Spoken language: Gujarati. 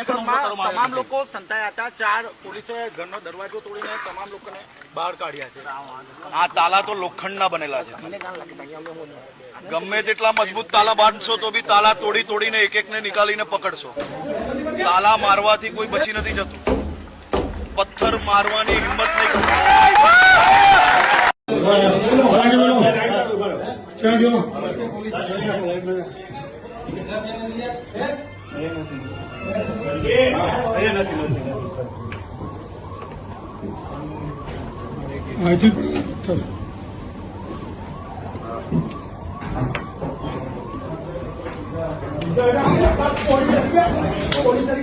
તમામ લોકો સંતાયા હતા। 4 પોલીસે ઘરનો દરવાજો તોડીને તમામ લોકોને બહાર કાઢ્યા છે। આ તાલા તો લોખંડના બનેલા છે। ગમે તેટલા મજબૂત તાલા બાંધશો તો બી તાલા તોડી તોડીને એક એકને નીકાળીને પકડશો। તાલા મારવાથી કોઈ બચી નથી જતું। પથ્થર મારવાની હિંમત નહીં કરતી। પોલીસ